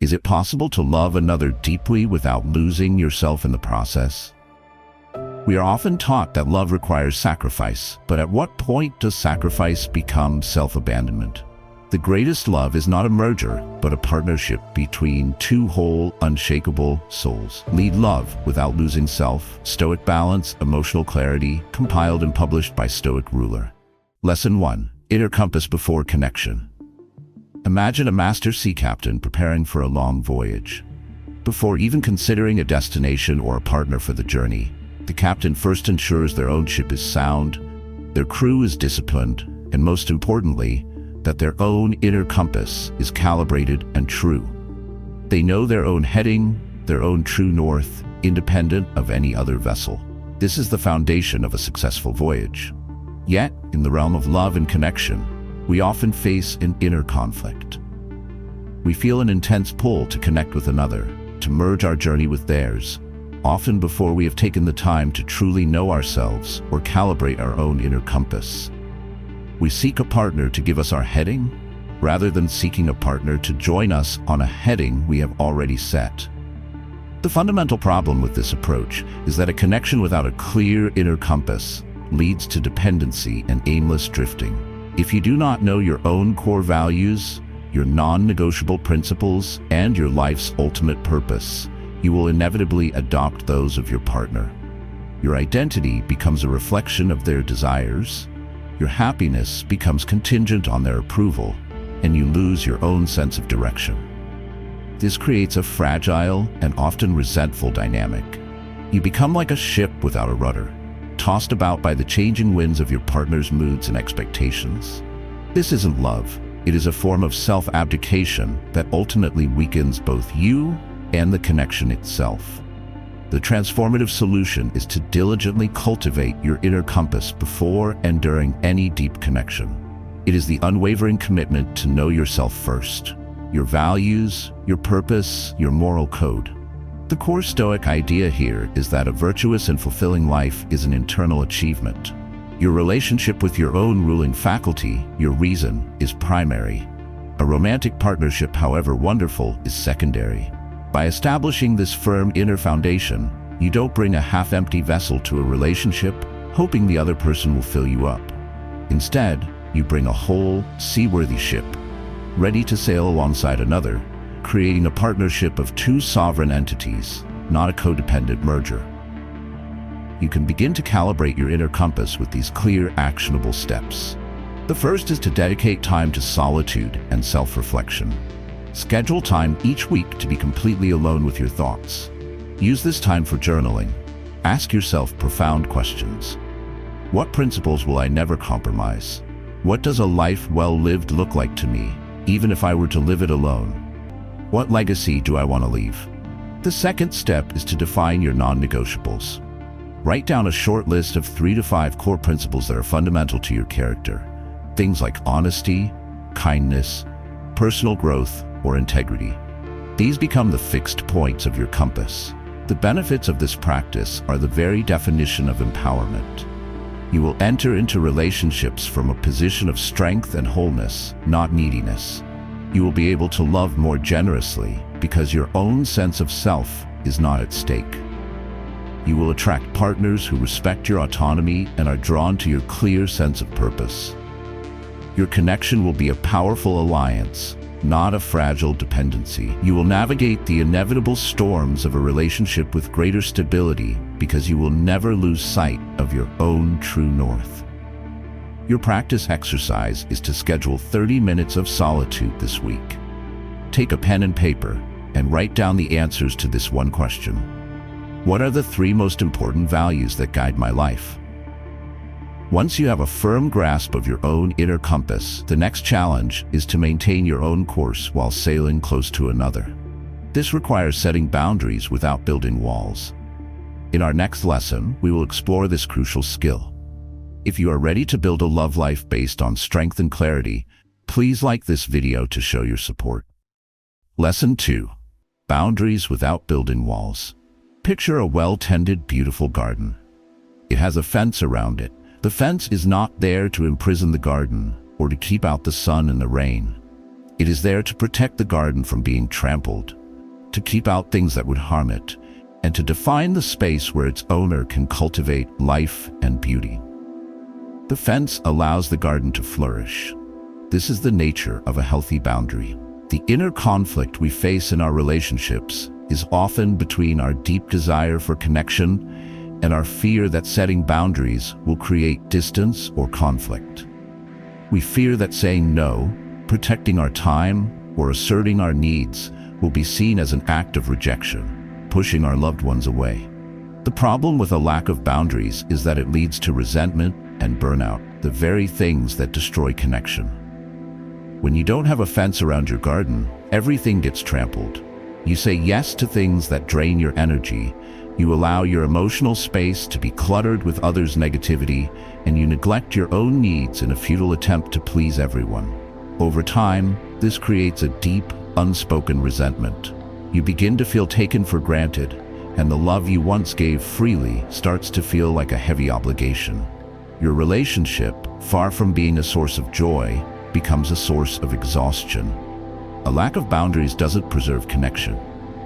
Is it possible to love another deeply without losing yourself in the process? We are often taught that love requires sacrifice, but at what point does sacrifice become self-abandonment? The greatest love is not a merger, but a partnership between two whole, unshakable souls. Lead love without losing self. Stoic balance, emotional clarity, compiled and published by Stoic ruler. Lesson 1. Inner compass before connection. Imagine a master sea captain preparing for a long voyage. Before even considering a destination or a partner for the journey, the captain first ensures their own ship is sound, their crew is disciplined, and most importantly, that their own inner compass is calibrated and true. They know their own heading, their own true north, independent of any other vessel. This is the foundation of a successful voyage. Yet, in the realm of love and connection, we often face an inner conflict. We feel an intense pull to connect with another, to merge our journey with theirs, often before we have taken the time to truly know ourselves or calibrate our own inner compass. We seek a partner to give us our heading, rather than seeking a partner to join us on a heading we have already set. The fundamental problem with this approach is that a connection without a clear inner compass leads to dependency and aimless drifting. If you do not know your own core values, your non-negotiable principles, and your life's ultimate purpose, you will inevitably adopt those of your partner. Your identity becomes a reflection of their desires, your happiness becomes contingent on their approval, and you lose your own sense of direction. This creates a fragile and often resentful dynamic. You become like a ship without a rudder, tossed about by the changing winds of your partner's moods and expectations. This isn't love. It is a form of self-abdication that ultimately weakens both you and the connection itself. The transformative solution is to diligently cultivate your inner compass before and during any deep connection. It is the unwavering commitment to know yourself first, your values, your purpose, your moral code. The core Stoic idea here is that a virtuous and fulfilling life is an internal achievement. Your relationship with your own ruling faculty, your reason, is primary. A romantic partnership, however wonderful, is secondary. By establishing this firm inner foundation, you don't bring a half-empty vessel to a relationship, hoping the other person will fill you up. Instead, you bring a whole, seaworthy ship, ready to sail alongside another, creating a partnership of two sovereign entities, not a codependent merger. You can begin to calibrate your inner compass with these clear, actionable steps. The first is to dedicate time to solitude and self-reflection. Schedule time each week to be completely alone with your thoughts. Use this time for journaling. Ask yourself profound questions. What principles will I never compromise? What does a life well lived look like to me, even if I were to live it alone? What legacy do I want to leave? The second step is to define your non-negotiables. Write down a short list of 3 to 5 core principles that are fundamental to your character. Things like honesty, kindness, personal growth, or integrity. These become the fixed points of your compass. The benefits of this practice are the very definition of empowerment. You will enter into relationships from a position of strength and wholeness, not neediness. You will be able to love more generously because your own sense of self is not at stake. You will attract partners who respect your autonomy and are drawn to your clear sense of purpose. Your connection will be a powerful alliance, not a fragile dependency. You will navigate the inevitable storms of a relationship with greater stability because you will never lose sight of your own true north. Your practice exercise is to schedule 30 minutes of solitude this week. Take a pen and paper and write down the answers to this one question. What are the 3 most important values that guide my life? Once you have a firm grasp of your own inner compass, the next challenge is to maintain your own course while sailing close to another. This requires setting boundaries without building walls. In our next lesson, we will explore this crucial skill. If you are ready to build a love life based on strength and clarity, please like this video to show your support. Lesson 2. Boundaries without building walls. Picture a well-tended, beautiful garden. It has a fence around it. The fence is not there to imprison the garden or to keep out the sun and the rain. It is there to protect the garden from being trampled, to keep out things that would harm it, and to define the space where its owner can cultivate life and beauty. The fence allows the garden to flourish. This is the nature of a healthy boundary. The inner conflict we face in our relationships is often between our deep desire for connection and our fear that setting boundaries will create distance or conflict. We fear that saying no, protecting our time, or asserting our needs will be seen as an act of rejection, pushing our loved ones away. The problem with a lack of boundaries is that it leads to resentment and burnout, the very things that destroy connection. When you don't have a fence around your garden, everything gets trampled. You say yes to things that drain your energy, you allow your emotional space to be cluttered with others' negativity, and you neglect your own needs in a futile attempt to please everyone. Over time, this creates a deep, unspoken resentment. You begin to feel taken for granted, and the love you once gave freely starts to feel like a heavy obligation. Your relationship, far from being a source of joy, becomes a source of exhaustion. A lack of boundaries doesn't preserve connection.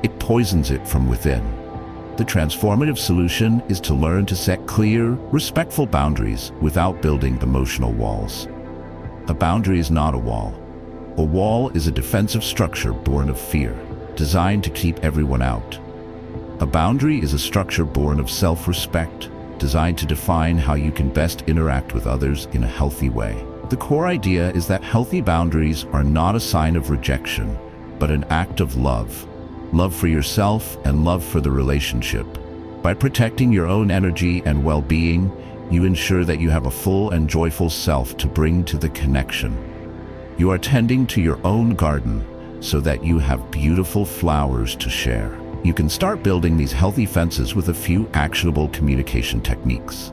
It poisons it from within. The transformative solution is to learn to set clear, respectful boundaries without building emotional walls. A boundary is not a wall. A wall is a defensive structure born of fear, designed to keep everyone out. A boundary is a structure born of self-respect, designed to define how you can best interact with others in a healthy way. The core idea is that healthy boundaries are not a sign of rejection, but an act of love. Love for yourself and love for the relationship. By protecting your own energy and well-being, you ensure that you have a full and joyful self to bring to the connection. You are tending to your own garden so that you have beautiful flowers to share. You can start building these healthy fences with a few actionable communication techniques.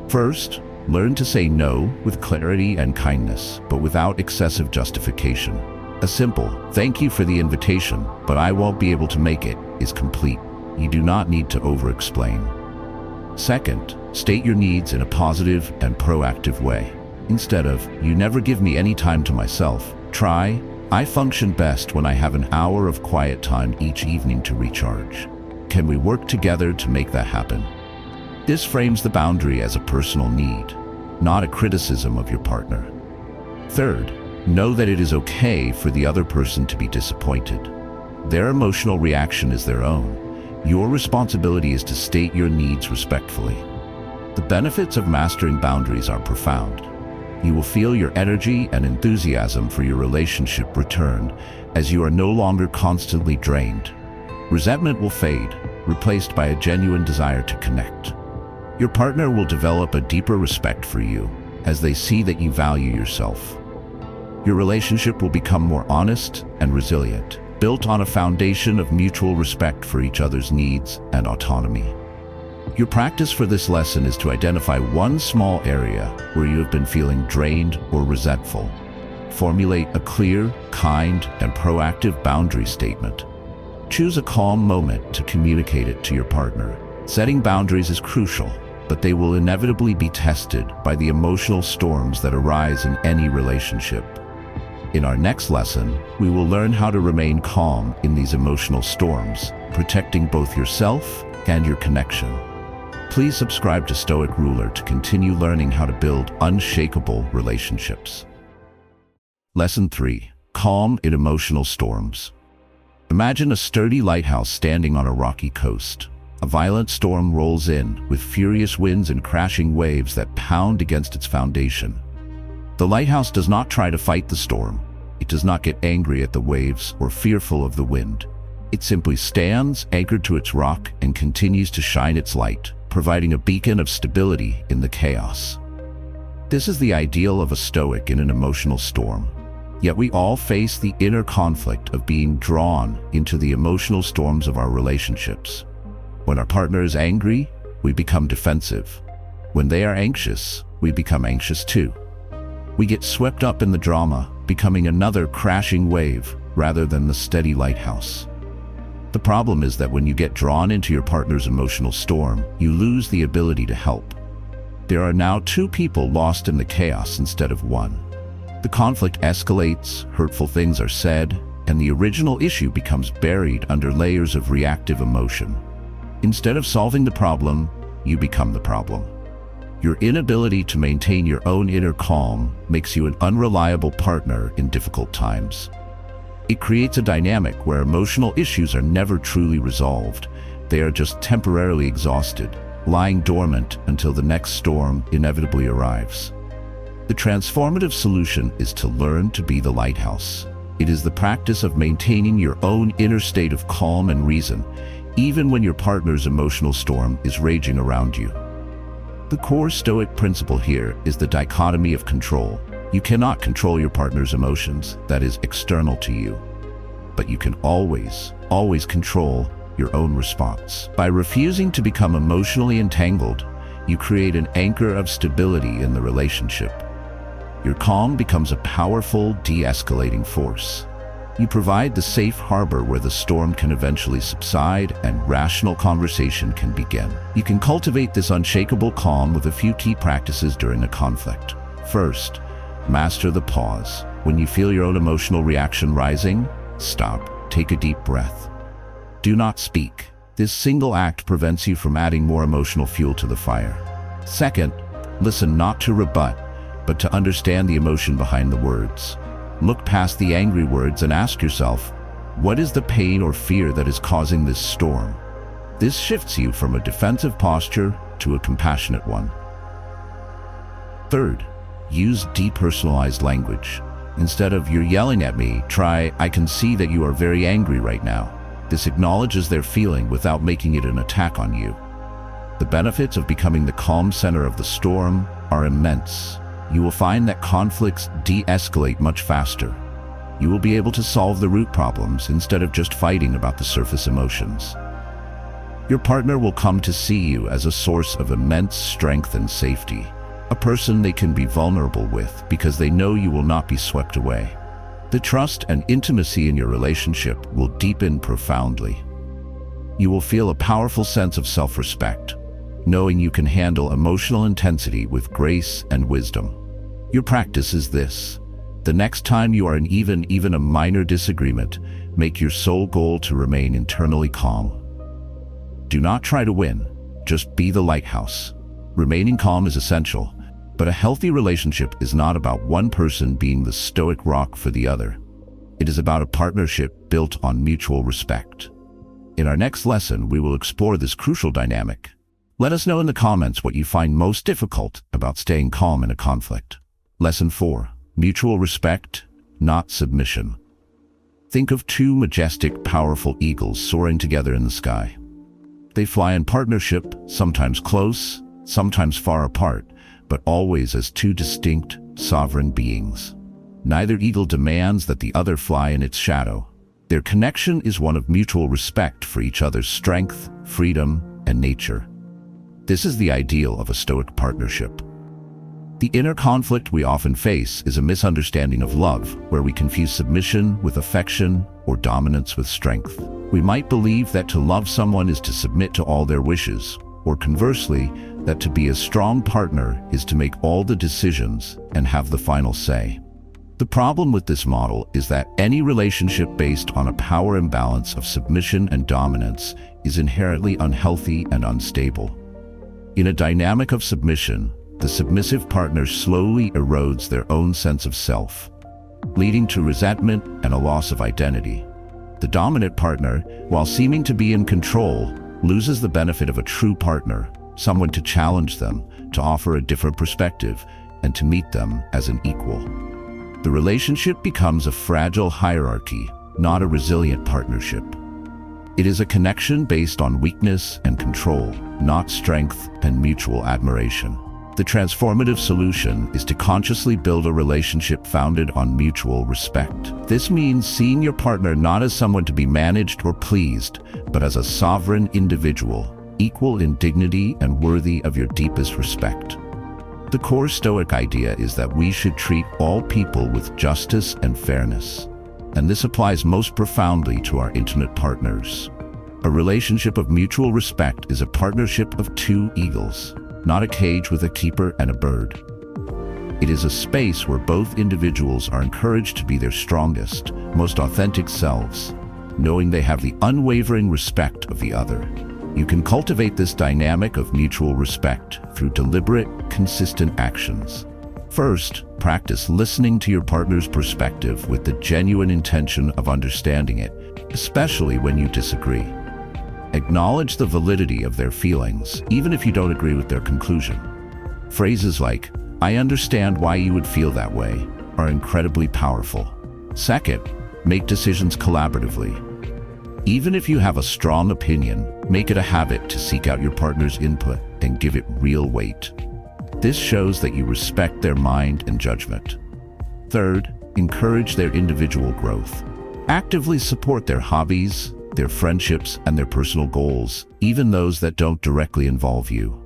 First, learn to say no with clarity and kindness, but without excessive justification. A simple, "Thank you for the invitation, but I won't be able to make it," is complete. You do not need to over-explain. Second, state your needs in a positive and proactive way. Instead of, "You never give me any time to myself," try, "I function best when I have an hour of quiet time each evening to recharge. Can we work together to make that happen?" This frames the boundary as a personal need, not a criticism of your partner. Third, know that it is okay for the other person to be disappointed. Their emotional reaction is their own. Your responsibility is to state your needs respectfully. The benefits of mastering boundaries are profound. You will feel your energy and enthusiasm for your relationship return as you are no longer constantly drained. Resentment will fade, replaced by a genuine desire to connect. Your partner will develop a deeper respect for you as they see that you value yourself. Your relationship will become more honest and resilient, built on a foundation of mutual respect for each other's needs and autonomy. Your practice for this lesson is to identify one small area where you have been feeling drained or resentful. Formulate a clear, kind, and proactive boundary statement. Choose a calm moment to communicate it to your partner. Setting boundaries is crucial, but they will inevitably be tested by the emotional storms that arise in any relationship. In our next lesson, we will learn how to remain calm in these emotional storms, protecting both yourself and your connection. Please subscribe to Stoic Ruler to continue learning how to build unshakable relationships. Lesson 3. Calm in emotional storms. Imagine a sturdy lighthouse standing on a rocky coast. A violent storm rolls in, with furious winds and crashing waves that pound against its foundation. The lighthouse does not try to fight the storm. It does not get angry at the waves or fearful of the wind. It simply stands, anchored to its rock, and continues to shine its light, providing a beacon of stability in the chaos. This is the ideal of a Stoic in an emotional storm. Yet we all face the inner conflict of being drawn into the emotional storms of our relationships. When our partner is angry, we become defensive. When they are anxious, we become anxious too. We get swept up in the drama, becoming another crashing wave rather than the steady lighthouse. The problem is that when you get drawn into your partner's emotional storm, you lose the ability to help. There are now two people lost in the chaos instead of one. The conflict escalates, hurtful things are said, and the original issue becomes buried under layers of reactive emotion. Instead of solving the problem, you become the problem. Your inability to maintain your own inner calm makes you an unreliable partner in difficult times. It creates a dynamic where emotional issues are never truly resolved. They are just temporarily exhausted, lying dormant until the next storm inevitably arrives. The transformative solution is to learn to be the lighthouse. It is the practice of maintaining your own inner state of calm and reason, even when your partner's emotional storm is raging around you. The core Stoic principle here is the dichotomy of control. You cannot control your partner's emotions, that is external to you. But you can always control your own response. By refusing to become emotionally entangled, you create an anchor of stability in the relationship. Your calm becomes a powerful, de-escalating force. You provide the safe harbor where the storm can eventually subside and rational conversation can begin. You can cultivate this unshakable calm with a few key practices during a conflict. First, master the pause. When you feel your own emotional reaction rising, stop. Take a deep breath. Do not speak. This single act prevents you from adding more emotional fuel to the fire. Second, listen not to rebut, but to understand the emotion behind the words. Look past the angry words and ask yourself, what is the pain or fear that is causing this storm? This shifts you from a defensive posture to a compassionate one. Third, use depersonalized language. Instead of "you're yelling at me," try "I can see that you are very angry right now." This acknowledges their feeling without making it an attack on you. The benefits of becoming the calm center of the storm are immense. You will find that conflicts de-escalate much faster. You will be able to solve the root problems instead of just fighting about the surface emotions. Your partner will come to see you as a source of immense strength and safety, a person they can be vulnerable with because they know you will not be swept away. The trust and intimacy in your relationship will deepen profoundly. You will feel a powerful sense of self-respect, knowing you can handle emotional intensity with grace and wisdom. Your practice is this. The next time you are in even a minor disagreement, make your sole goal to remain internally calm. Do not try to win, just be the lighthouse. Remaining calm is essential, but a healthy relationship is not about one person being the stoic rock for the other. It is about a partnership built on mutual respect. In our next lesson, we will explore this crucial dynamic. Let us know in the comments what you find most difficult about staying calm in a conflict. Lesson 4. Mutual respect, not submission. Think of two majestic, powerful eagles soaring together in the sky. They fly in partnership, sometimes close, sometimes far apart, but always as two distinct, sovereign beings. Neither eagle demands that the other fly in its shadow. Their connection is one of mutual respect for each other's strength, freedom, and nature. This is the ideal of a Stoic partnership. The inner conflict we often face is a misunderstanding of love, where we confuse submission with affection or dominance with strength. We might believe that to love someone is to submit to all their wishes, or conversely, that to be a strong partner is to make all the decisions and have the final say. The problem with this model is that any relationship based on a power imbalance of submission and dominance is inherently unhealthy and unstable. In a dynamic of submission, the submissive partner slowly erodes their own sense of self, leading to resentment and a loss of identity. The dominant partner, while seeming to be in control, loses the benefit of a true partner, someone to challenge them, to offer a different perspective, and to meet them as an equal. The relationship becomes a fragile hierarchy, not a resilient partnership. It is a connection based on weakness and control, not strength and mutual admiration. The transformative solution is to consciously build a relationship founded on mutual respect. This means seeing your partner not as someone to be managed or pleased, but as a sovereign individual, equal in dignity and worthy of your deepest respect. The core Stoic idea is that we should treat all people with justice and fairness, and this applies most profoundly to our intimate partners. A relationship of mutual respect is a partnership of two eagles, not a cage with a keeper and a bird. It is a space where both individuals are encouraged to be their strongest, most authentic selves, knowing they have the unwavering respect of the other. You can cultivate this dynamic of mutual respect through deliberate, consistent actions. First, practice listening to your partner's perspective with the genuine intention of understanding it, especially when you disagree. Acknowledge the validity of their feelings, even if you don't agree with their conclusion. Phrases like, "I understand why you would feel that way," are incredibly powerful. Second, make decisions collaboratively. Even if you have a strong opinion, make it a habit to seek out your partner's input and give it real weight. This shows that you respect their mind and judgment. Third, encourage their individual growth. Actively support their hobbies, their friendships, and their personal goals, even those that don't directly involve you.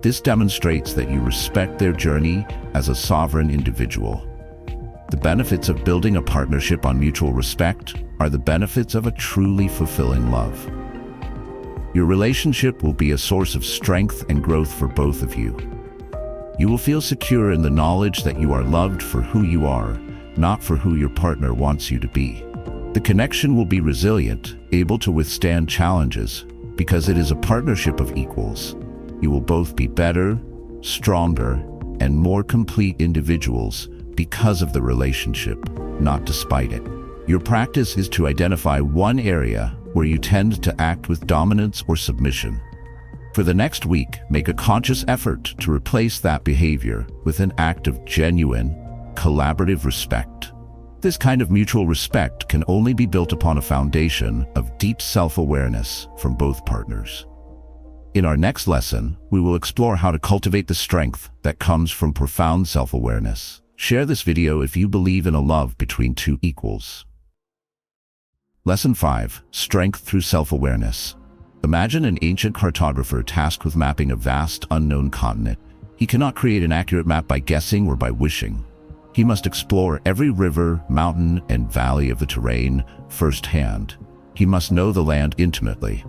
This demonstrates that you respect their journey as a sovereign individual. The benefits of building a partnership on mutual respect are the benefits of a truly fulfilling love. Your relationship will be a source of strength and growth for both of you. You will feel secure in the knowledge that you are loved for who you are, not for who your partner wants you to be. The connection will be resilient, able to withstand challenges, because it is a partnership of equals. You will both be better, stronger, and more complete individuals because of the relationship, not despite it. Your practice is to identify one area where you tend to act with dominance or submission. For the next week, make a conscious effort to replace that behavior with an act of genuine, collaborative respect. This kind of mutual respect can only be built upon a foundation of deep self-awareness from both partners. In our next lesson, we will explore how to cultivate the strength that comes from profound self-awareness. Share this video if you believe in a love between two equals. Lesson 5. Strength through self-awareness. Imagine an ancient cartographer tasked with mapping a vast, unknown continent. He cannot create an accurate map by guessing or by wishing. He must explore every river, mountain, and valley of the terrain firsthand. He must know the land intimately.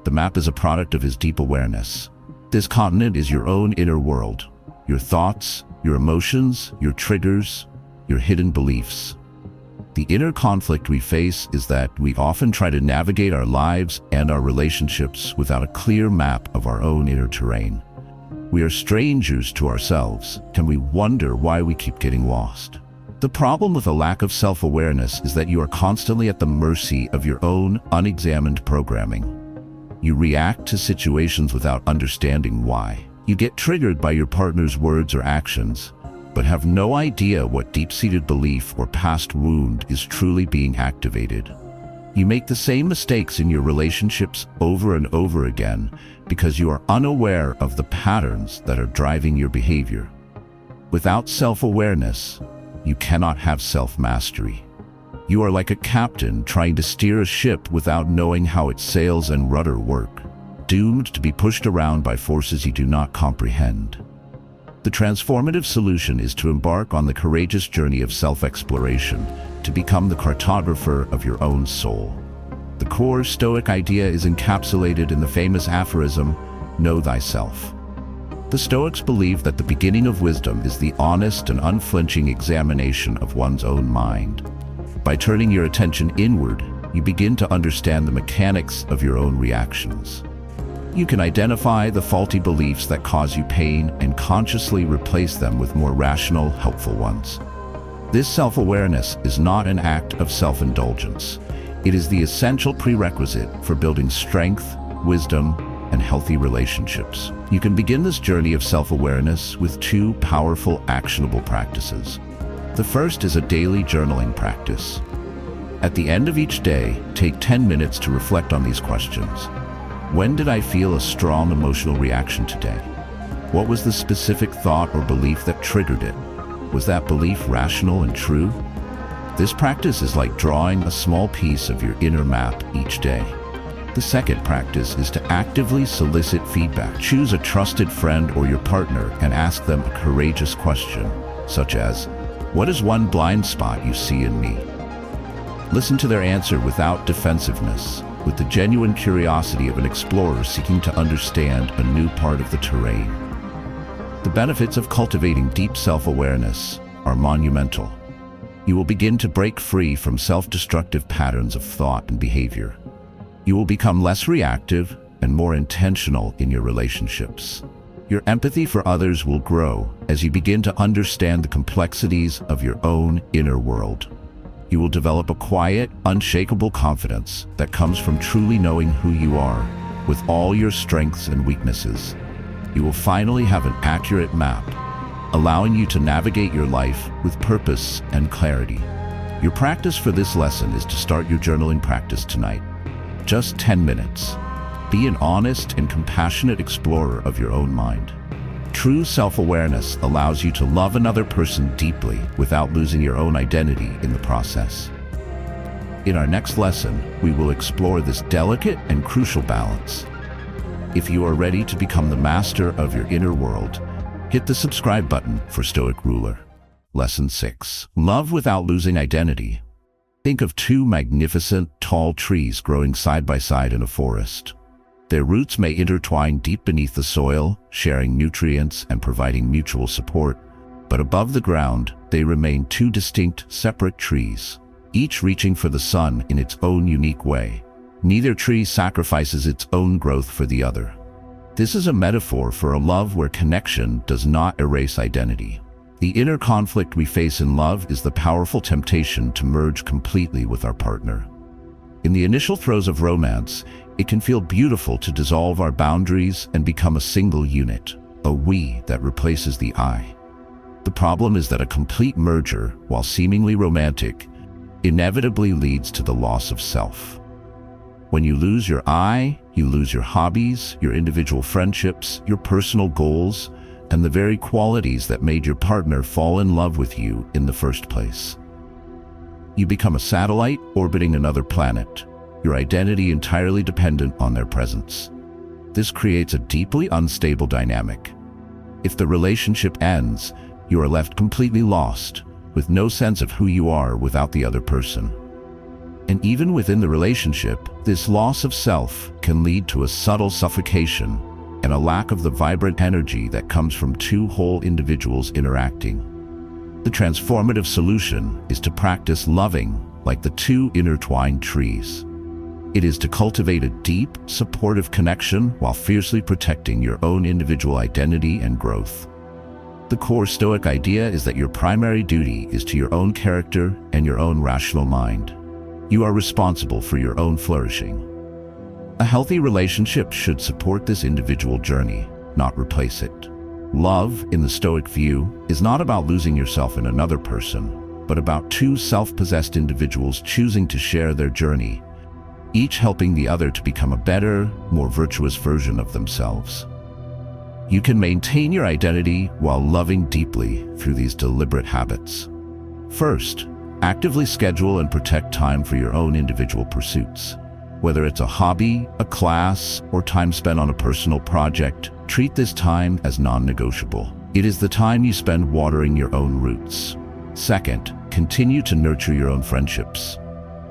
The map is a product of his deep awareness. This continent is your own inner world, your thoughts, your emotions, your triggers, your hidden beliefs. The inner conflict we face is that we often try to navigate our lives and our relationships without a clear map of our own inner terrain. We are strangers to ourselves, and we wonder why we keep getting lost. The problem with a lack of self-awareness is that you are constantly at the mercy of your own unexamined programming. You react to situations without understanding why. You get triggered by your partner's words or actions, but have no idea what deep-seated belief or past wound is truly being activated. You make the same mistakes in your relationships over and over again because you are unaware of the patterns that are driving your behavior. Without self-awareness, you cannot have self-mastery. You are like a captain trying to steer a ship without knowing how its sails and rudder work, doomed to be pushed around by forces you do not comprehend. The transformative solution is to embark on the courageous journey of self-exploration, to become the cartographer of your own soul. The core Stoic idea is encapsulated in the famous aphorism, "Know thyself." The Stoics believe that the beginning of wisdom is the honest and unflinching examination of one's own mind. By turning your attention inward, you begin to understand the mechanics of your own reactions. You can identify the faulty beliefs that cause you pain and consciously replace them with more rational, helpful ones. This self-awareness is not an act of self-indulgence. It is the essential prerequisite for building strength, wisdom, and healthy relationships. You can begin this journey of self-awareness with two powerful, actionable practices. The first is a daily journaling practice. At the end of each day, take 10 minutes to reflect on these questions. When did I feel a strong emotional reaction today? What was the specific thought or belief that triggered it? Was that belief rational and true? This practice is like drawing a small piece of your inner map each day. The second practice is to actively solicit feedback. Choose a trusted friend or your partner and ask them a courageous question, such as, "What is one blind spot you see in me?" Listen to their answer without defensiveness, with the genuine curiosity of an explorer seeking to understand a new part of the terrain. The benefits of cultivating deep self-awareness are monumental. You will begin to break free from self-destructive patterns of thought and behavior. You will become less reactive and more intentional in your relationships. Your empathy for others will grow as you begin to understand the complexities of your own inner world. You will develop a quiet, unshakable confidence that comes from truly knowing who you are, with all your strengths and weaknesses. You will finally have an accurate map, allowing you to navigate your life with purpose and clarity. Your practice for this lesson is to start your journaling practice tonight. Just 10 minutes. Be an honest and compassionate explorer of your own mind. True self-awareness allows you to love another person deeply without losing your own identity in the process. In our next lesson, we will explore this delicate and crucial balance. If you are ready to become the master of your inner world, hit the subscribe button for Stoic Ruler. Lesson 6. Love without losing identity. Think of two magnificent, tall trees growing side by side in a forest. Their roots may intertwine deep beneath the soil, sharing nutrients and providing mutual support, but above the ground, they remain two distinct, separate trees, each reaching for the sun in its own unique way. Neither tree sacrifices its own growth for the other. This is a metaphor for a love where connection does not erase identity. The inner conflict we face in love is the powerful temptation to merge completely with our partner. In the initial throes of romance, it can feel beautiful to dissolve our boundaries and become a single unit, a we that replaces the I. The problem is that a complete merger, while seemingly romantic, inevitably leads to the loss of self. When you lose your I, you lose your hobbies, your individual friendships, your personal goals, and the very qualities that made your partner fall in love with you in the first place. You become a satellite orbiting another planet, your identity entirely dependent on their presence. This creates a deeply unstable dynamic. If the relationship ends, you are left completely lost, with no sense of who you are without the other person. And even within the relationship, this loss of self can lead to a subtle suffocation and a lack of the vibrant energy that comes from two whole individuals interacting. The transformative solution is to practice loving like the two intertwined trees. It is to cultivate a deep, supportive connection while fiercely protecting your own individual identity and growth. The core Stoic idea is that your primary duty is to your own character and your own rational mind. You are responsible for your own flourishing. A healthy relationship should support this individual journey, not replace it. Love, in the Stoic view, is not about losing yourself in another person, but about two self-possessed individuals choosing to share their journey, each helping the other to become a better, more virtuous version of themselves. You can maintain your identity while loving deeply through these deliberate habits. First, actively schedule and protect time for your own individual pursuits. Whether it's a hobby, a class, or time spent on a personal project, treat this time as non-negotiable. It is the time you spend watering your own roots. Second, continue to nurture your own friendships.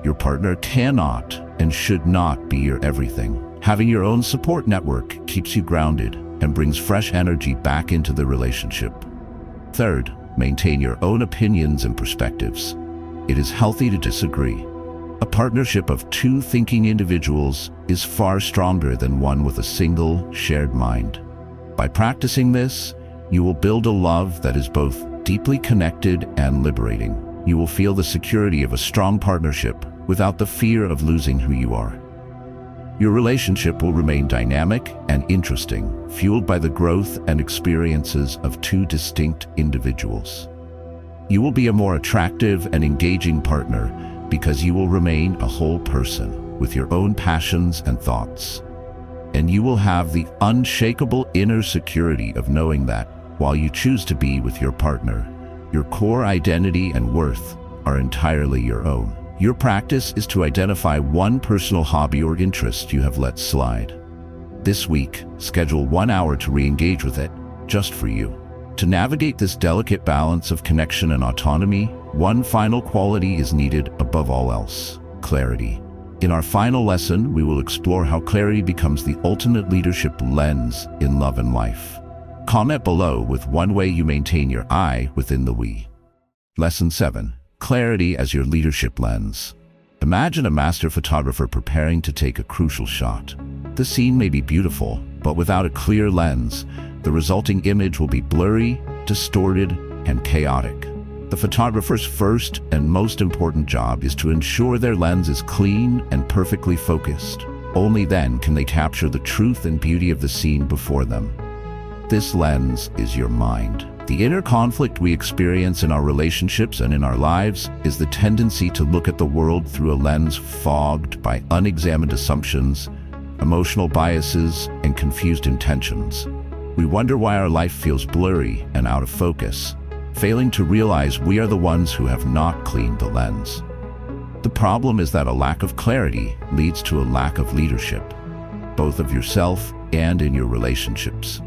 Your partner cannot and should not be your everything. Having your own support network keeps you grounded and brings fresh energy back into the relationship. Third, maintain your own opinions and perspectives. It is healthy to disagree. A partnership of two thinking individuals is far stronger than one with a single, shared mind. By practicing this, you will build a love that is both deeply connected and liberating. You will feel the security of a strong partnership without the fear of losing who you are. Your relationship will remain dynamic and interesting, fueled by the growth and experiences of two distinct individuals. You will be a more attractive and engaging partner because you will remain a whole person with your own passions and thoughts. And you will have the unshakable inner security of knowing that, while you choose to be with your partner, your core identity and worth are entirely your own. Your practice is to identify one personal hobby or interest you have let slide. This week, schedule 1 hour to re-engage with it, just for you. To navigate this delicate balance of connection and autonomy, one final quality is needed above all else: clarity. In our final lesson, we will explore how clarity becomes the ultimate leadership lens in love and life. Comment below with one way you maintain your I within the we. Lesson 7. Clarity as your leadership lens. Imagine a master photographer preparing to take a crucial shot. The scene may be beautiful, but without a clear lens, the resulting image will be blurry, distorted, and chaotic. The photographer's first and most important job is to ensure their lens is clean and perfectly focused. Only then can they capture the truth and beauty of the scene before them. This lens is your mind. The inner conflict we experience in our relationships and in our lives is the tendency to look at the world through a lens fogged by unexamined assumptions, emotional biases, and confused intentions. We wonder why our life feels blurry and out of focus, failing to realize we are the ones who have not cleaned the lens. The problem is that a lack of clarity leads to a lack of leadership, both of yourself and in your relationships.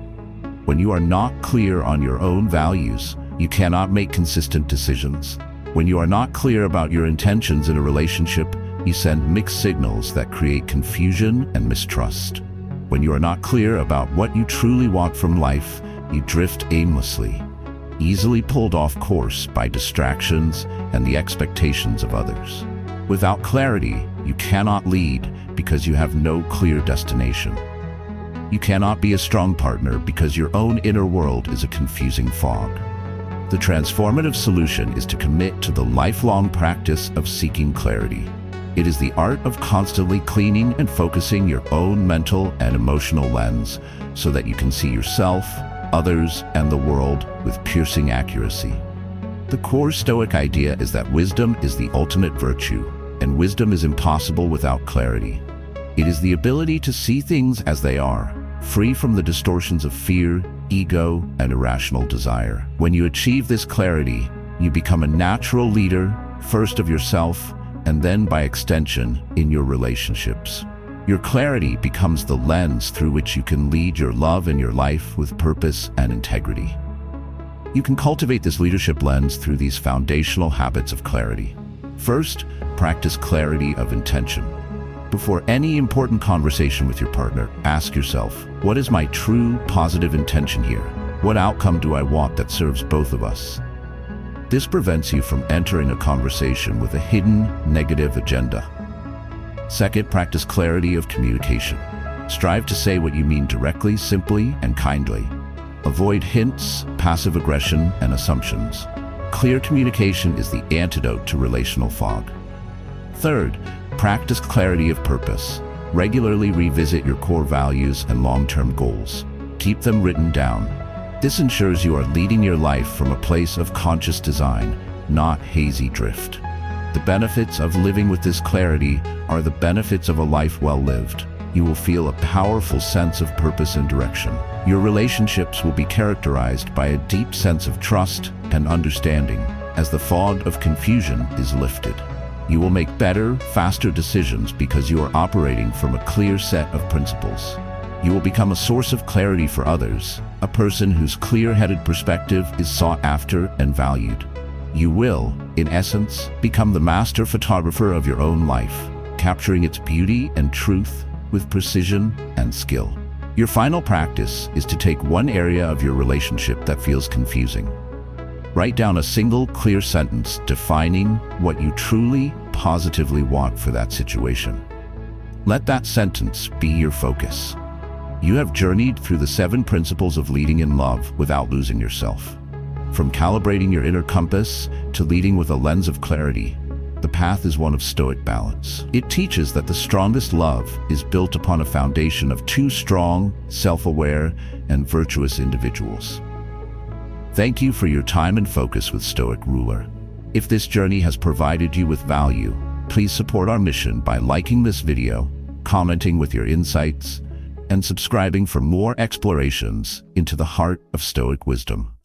When you are not clear on your own values, you cannot make consistent decisions. When you are not clear about your intentions in a relationship, you send mixed signals that create confusion and mistrust. When you are not clear about what you truly want from life, you drift aimlessly, easily pulled off course by distractions and the expectations of others. Without clarity, you cannot lead because you have no clear destination. You cannot be a strong partner because your own inner world is a confusing fog. The transformative solution is to commit to the lifelong practice of seeking clarity. It is the art of constantly cleaning and focusing your own mental and emotional lens so that you can see yourself, others, and the world with piercing accuracy. The core Stoic idea is that wisdom is the ultimate virtue, and wisdom is impossible without clarity. It is the ability to see things as they are, free from the distortions of fear, ego, and irrational desire. When you achieve this clarity, you become a natural leader, first of yourself, and then by extension, in your relationships. Your clarity becomes the lens through which you can lead your love and your life with purpose and integrity. You can cultivate this leadership lens through these foundational habits of clarity. First, practice clarity of intention. Before any important conversation with your partner, ask yourself, what is my true positive intention here? What outcome do I want that serves both of us? This prevents you from entering a conversation with a hidden negative agenda. Second, practice clarity of communication. Strive to say what you mean directly, simply, and kindly. Avoid hints, passive aggression, and assumptions. Clear communication is the antidote to relational fog. Third, practice clarity of purpose. Regularly revisit your core values and long-term goals. Keep them written down. This ensures you are leading your life from a place of conscious design, not hazy drift. The benefits of living with this clarity are the benefits of a life well lived. You will feel a powerful sense of purpose and direction. Your relationships will be characterized by a deep sense of trust and understanding as the fog of confusion is lifted. You will make better, faster decisions because you are operating from a clear set of principles. You will become a source of clarity for others, a person whose clear-headed perspective is sought after and valued. You will, in essence, become the master photographer of your own life, capturing its beauty and truth with precision and skill. Your final practice is to take one area of your relationship that feels confusing. Write down a single clear sentence defining what you truly, positively want for that situation. Let that sentence be your focus. You have journeyed through the 7 principles of leading in love without losing yourself. From calibrating your inner compass to leading with a lens of clarity, the path is one of Stoic balance. It teaches that the strongest love is built upon a foundation of 2 strong, self-aware, and virtuous individuals. Thank you for your time and focus with Stoic Ruler. If this journey has provided you with value, please support our mission by liking this video, commenting with your insights, and subscribing for more explorations into the heart of Stoic wisdom.